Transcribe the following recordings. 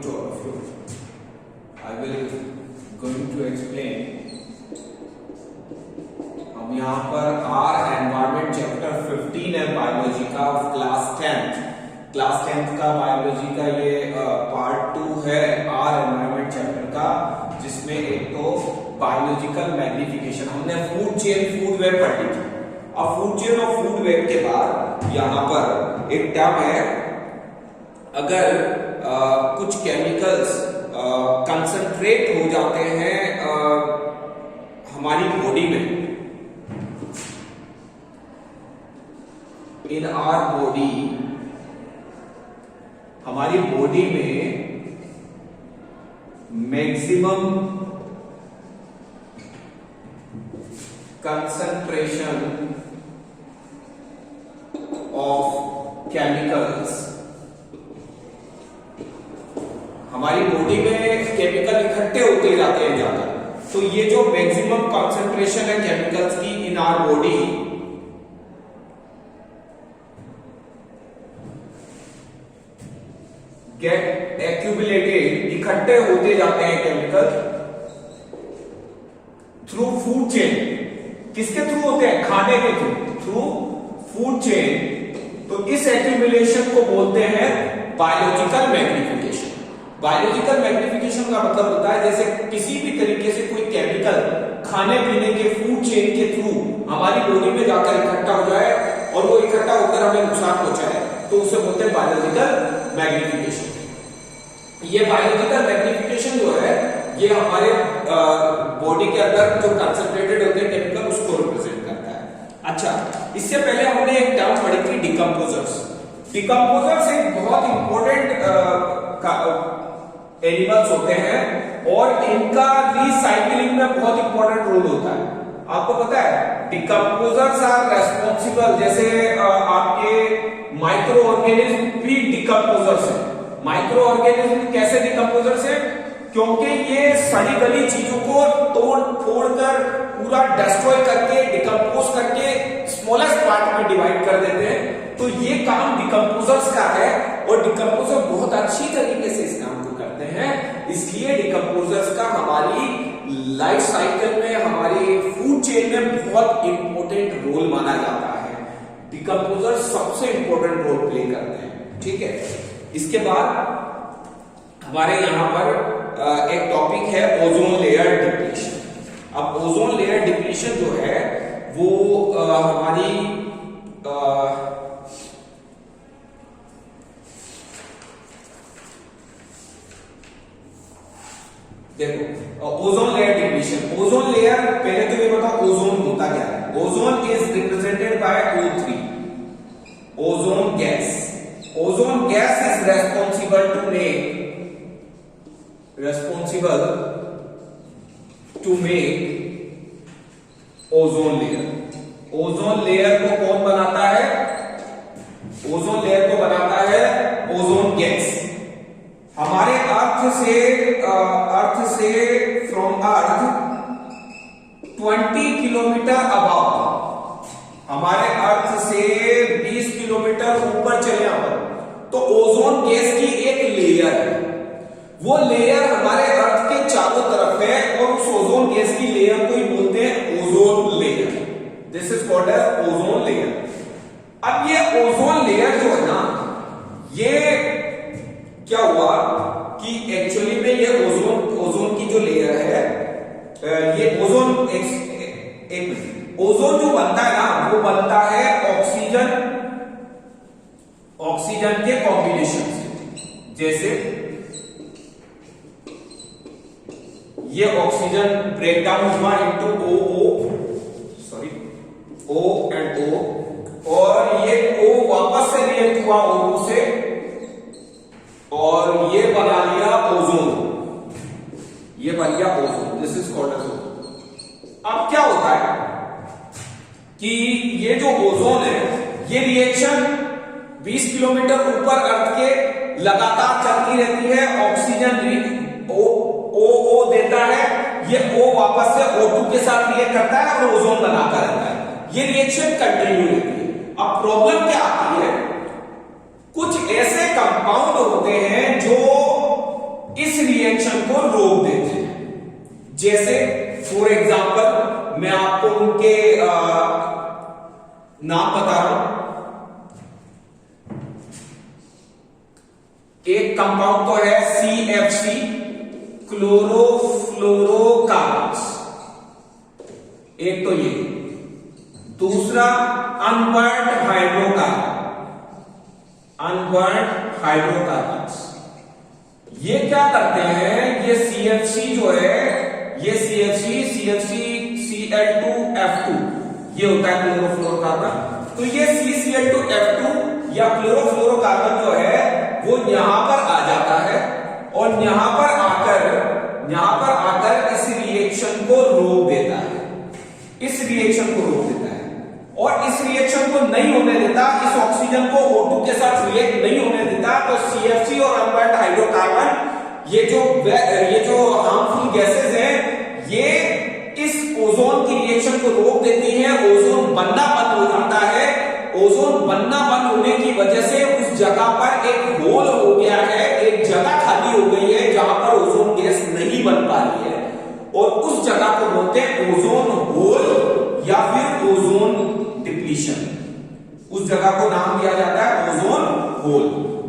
to all of you. I will going to explain. हम यहाँ पर आर एनवायरमेंट चैप्टर 15 है बायोलॉजी का क्लास 10th का बायोलॉजी का ये पार्ट 2 है आर एनवायरमेंट चैप्टर का, जिसमें एक तो बायोलॉजिकल मैग्निफिकेशन हमने फूड चेन फूड वेब पढ़ी थी। अब फूड चेन और फूड वेब के बाद यहाँ पर एक टर्म है, अगर कुछ केमिकल्स कंसंट्रेट हो जाते हैं हमारी बॉडी में, इन आवर बॉडी, हमारी बॉडी में मैक्सिमम कंसंट्रेशन ऑफ केमिकल्स, हमारी बॉडी में केमिकल इकट्ठे होते जाते हैं ज्यादा, तो ये जो मैक्सिमम कंसंट्रेशन है केमिकल्स की in our body, get accumulated, इकट्ठे होते जाते हैं केमिकल थ्रू फूड चेन। किसके थ्रू होते हैं? खाने के थ्रू फूड चेन। तो इस एक्यूमुलेशन को बोलते हैं बायोलॉजिकल मैग्निफिकेशन। बायोलॉजिकल मैग्निफिकेशन का मतलब होता है जैसे किसी भी तरीके से कोई केमिकल खाने पीने के फूड चेन के थ्रू हमारी बॉडी में जाकर इकट्ठा हो जाए और वो इकट्ठा होकर हमें नुकसान पहुंचाए, तो उसे बोलते हैं बायोलॉजिकल मैग्निफिकेशन। ये बायोलॉजिकल मैग्निफिकेशन जो है ये हमारे बॉडी के अंदर जो कंसंट्रेटेड होते हैं केमिकल उसको रिप्रेजेंट करता है। अच्छा, इससे पहले हमने एक टर्म पढ़ी थी डिकम्पोजर्स। डिकम्पोजर्स एक बहुत इंपॉर्टेंट एनिमल्स होते हैं और इनका रिसाइकलिंग में बहुत इंपॉर्टेंट रोल होता है। आपको पता है डिकम्पोजर्स आर रेस्पॉन्सिबल, जैसे आपके माइक्रो ऑर्गेनिज्म भी डिकम्पोजर्स है। माइक्रो ऑर्गेनिज्म कैसे डिकम्पोजर्स है? क्योंकि ये सड़ी गली चीजों को तोड़ फोड़ कर पूरा डिस्ट्रॉय करके डिकम्पोज करके स्मॉलेस्ट पार्ट में डिवाइड कर देते हैं। तो ये काम डिकम्पोजर्स का है और डिकम्पोजर बहुत अच्छी तरीके से इस काम को करते हैं। इसलिए डिकम्पोजर्स का हमारी लाइफ साइकिल में, हमारी फूड चेन में बहुत इंपॉर्टेंट रोल माना जाता है। डिकम्पोजर सबसे इंपॉर्टेंट रोल प्ले करते हैं। ठीक है, इसके बाद हमारे यहां पर एक टॉपिक है ओजोन लेयर डिप्लीशन। अब ओजोन लेयर डिप्लीशन जो है वो हमारी देखो ozone layer depletion. Ozone layer, पहले तो ये बताओ ओजोन होता क्या है? Ozone is represented by O3, ozone gas. Ozone gas is responsible to make ozone layer. Ozone layer को कौन बनाता है? ओजोन लेयर को बनाता है ओजोन गैस। हमारे अर्थ से फ्रॉम अर्थ 20 किलोमीटर अबव, हमारे अर्थ से 20 किलोमीटर ऊपर चले पर तो ओजोन गैस की एक लेयर है। वो लेयर हमारे अर्थ के चारों तरफ है और उस ओजोन गैस की लेयर को ही बोलते हैं ozone layer. This is called as ozone layer. अब ये ओजोन लेयर जो है ना, ये क्या हुआ कि एक्चुअली में ये ओजोन की जो लेयर है, ये ओजोन ओजोन जो बनता है ना, वो बनता है ऑक्सीजन के कॉम्बिनेशन से। जैसे ये ऑक्सीजन ब्रेक डाउन हुआ इनटू O एंड O, और ये O वापस से रिएक्ट हुआ O2 से और ये बना लिया ओजोन। ये बन गया ozone. This is called as ozone. अब क्या होता है कि ये जो ओजोन है, ये रिएक्शन 20 किलोमीटर ऊपर अर्थ के लगातार चलती रहती है। ऑक्सीजन O देता है, ये O वापस से O2 के साथ रिएक्ट करता है और ओजोन बनाता रहता है। ये रिएक्शन कंटिन्यू रहती है। अब प्रॉब्लम क्या आती है? कुछ ऐसे कंपाउंड होते हैं जो जैसे फॉर एग्जांपल मैं आपको उनके नाम बता रहा हूं। एक कंपाउंड तो है CFC, क्लोरोफ्लोरोकार्बन्स, एक तो ये। दूसरा अनबर्न्ड हाइड्रोकार्बन्स। ये क्या करते हैं, ये CFC जो है, ये CFC Cl2F2 ये होता है क्लोरोफ्लोरोकार्बन। तो ये CCl2F2 या क्लोरोफ्लोरोकार्बन जो है वो यहां पर आ जाता है और यहां पर आकर इस रिएक्शन को रोक देता है, और इस रिएक्शन को नहीं होने देता, इस ऑक्सीजन को O2 के साथ रिएक्ट नहीं होने देता। तो CFC और अनबर्न्ड हाइड्रोकार्बन ये जो हार्मफुल गैसेस हैं, ये इस ओजोन की रिएक्शन को रोक देती हैं। ओजोन बनना बंद हो जाता है। ओजोन बनना बंद होने की वजह से उस जगह पर एक होल हो गया है, एक जगह खाली हो गई है जहां पर ओजोन गैस नहीं बन पा रही है, और उस जगह को बोलते हैं ओजोन होल या फिर ओजोन डिप्लीशन। उस जगह को नाम दिया जाता है ओजोन होल,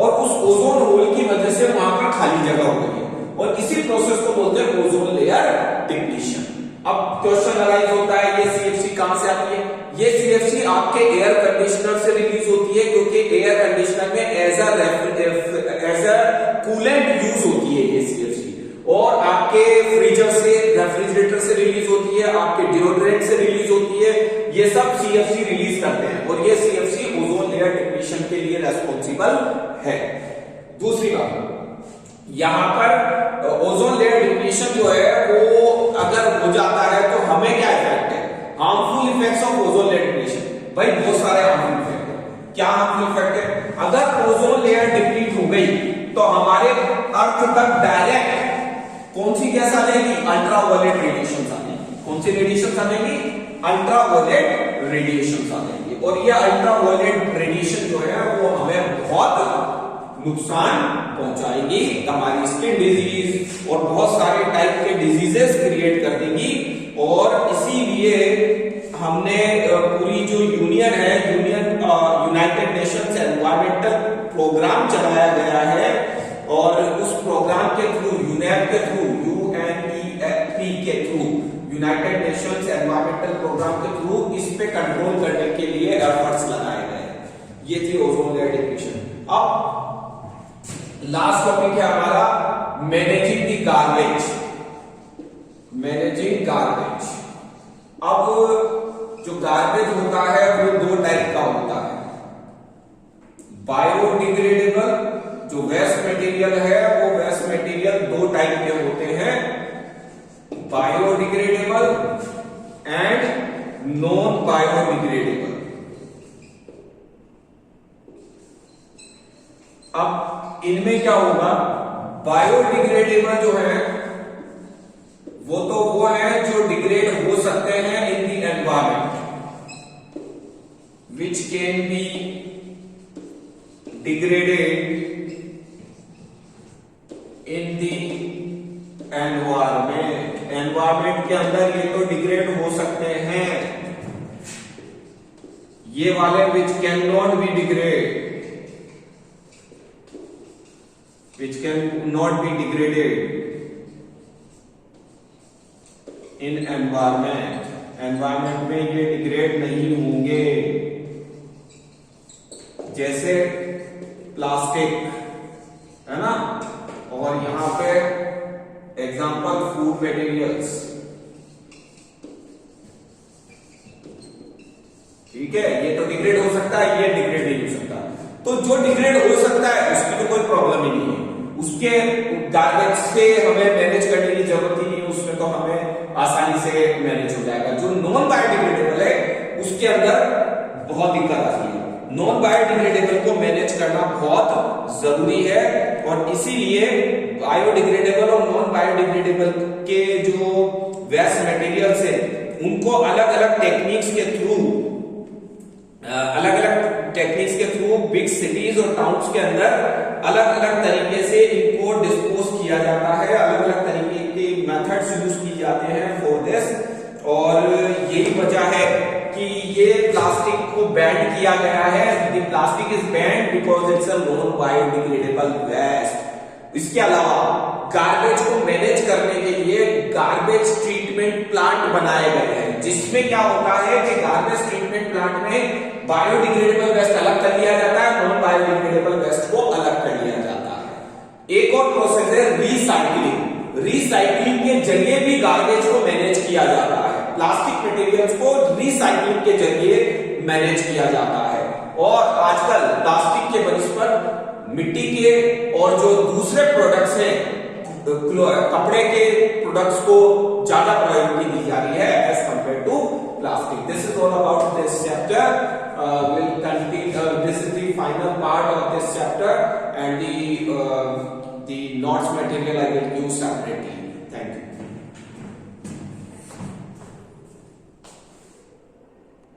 और उस ओजोन होल की वजह से वहां पर खाली जगह हो गई है, और इसी प्रोसेस को बोलते हैं ओजोन लेयर डिप्लीशन। अब क्वेश्चन अराइज होता है, ये CFC कहां से आती है? ये CFC आपके एयर कंडीशनर से रिलीज होती है, क्योंकि एयर कंडीशनर में एज अ कूलेंट यूज होती है ये CFC, और आपके फ्रीजर से, रेफ्रिजरेटर से रिलीज होती है, आपके डिओड्रेंट से रिलीज होती है। ये सब CFC रिलीज करते हैं, और ये CFC ओजोन लेयर डिप्लीशन के लिए रेस्पॉन्सिबल है। दूसरी बात, यहां पर ओजोन लेयर डिप्लीशन जो है वो अगर हो जाता है तो हमें क्या इफेक्ट है? Harmful effects of ozone layer depletion. भाई बहुत सारे हार्मफुल इफेक्ट है। क्या हार्मफुल इफेक्ट है? अगर ओजोन लेयर डिप्लीट हो गई तो हमारे अर्थ तक डायरेक्ट कौन सी गैस आ जाएगी? अल्ट्रावायलेट रेडिएशन आ जाएगी। कौन सी रेडिएशन आ जाएगी? अल्ट्रावायलेट रेडिएशन आ जाएगी। और ये अल्ट्रावायलेट रेडिएशन जो है वो हमें बहुत नुकसान पहुंचाएगी, हमारी स्किन डिजीज और बहुत सारे टाइप के डिजीजेस क्रिएट कर देगी। और इसीलिए हमने पूरी जो यूनियन है, यूनाइटेड नेशंस एनवायरमेंटल प्रोग्राम चलाया गया है, और उस प्रोग्राम के थ्रू, यूनेप के थ्रू, UNEP के through, united nations environmental programme के थ्रू इस पे कंट्रोल करने के लिए एफर्ट्स लगाए गए। ये थी ओजोन लेयर डिप्लीशन। अब लास्ट टॉपिक है हमारा मैनेजिंग द गार्बेज। अब जो गार्बेज होता है वो दो टाइप का होता है। बायोडिग्रेडेबल जो वेस्ट मटेरियल है, वो वेस्ट मटेरियल दो टाइप के होते हैं, बायोडिग्रेडेबल एंड नॉन बायोडिग्रेडेबल। अब इनमें क्या होगा? बायोडिग्रेडेबल जो है वो है जो डिग्रेड हो सकते हैं in the environment, which can be degraded in the environment के अंदर ये तो डिग्रेड हो सकते हैं। ये वाले which can not be degrade, which can not be degraded in environment में ये डिग्रेड नहीं होंगे। जैसे प्लास्टिक है ना, और यहां पे एग्जांपल फूड मटेरियल्स, ठीक है, ये तो डिग्रेड हो सकता है, ये डिग्रेड नहीं हो सकता। तो जो डिग्रेड हो सकता है उसकी तो कोई प्रॉब्लम ही नहीं है, उसके गार्बेज से हमें मैनेज करने की जरूरत ही नहीं है, उसमें तो हमें आसानी से मैनेज हो जाएगा। जो नॉन बायोडिग्रेडेबल है उसके अंदर बहुत दिक्कत आती है। नॉन बायोडिग्रेडेबल को मैनेज करना बहुत जरूरी है, और इसीलिए बायोडिग्रेडेबल और नॉन बायोडिग्रेडेबल के जो वेस्ट मटेरियल्स है उनको अलग अलग टेक्निक्स के थ्रू बिग सिटीज और टाउन्स के अंदर अलग अलग तरीके से इनको डिस्पोज किया जाता है, अलग अलग तरीके के मेथड्स यूज की जाते हैं फॉर दिस, और यही वजह है कि ये प्लास्टिक को बैन किया गया है। The plastic is banned because it's a non biodegradable waste. इसके अलावा गार्बेज को मैनेज करने के लिए गार्बेज ट्रीटमेंट प्लांट बनाए गए हैं, जिसमें क्या होता है कि गार्बेज ट्रीटमेंट प्लांट में बायोडिग्रेडेबल वेस्ट अलग कर लिया जाता है, नॉन बायोडिग्रेडेबल वेस्ट को अलग कर लिया जाता है। एक और प्रोसेस है रिसाइकलिंग। रिसाइकलिंग के जरिए भी गार्बेज को मैनेज किया जाता है। प्लास्टिक मटेरियल्स को रिसाइकलिंग के जरिए मैनेज किया जाता है। और आजकल प्लास्टिक के बनस्पत मिट्टी के और जो दूसरे प्रोडक्ट्स हैं, कपड़े के प्रोडक्ट्स को ज्यादा प्रायोरिटी दी जा रही है as compared to plastic. This is all about this chapter. We'll continue. This is the final part of this chapter, and the notes material I will use separately. Thank you.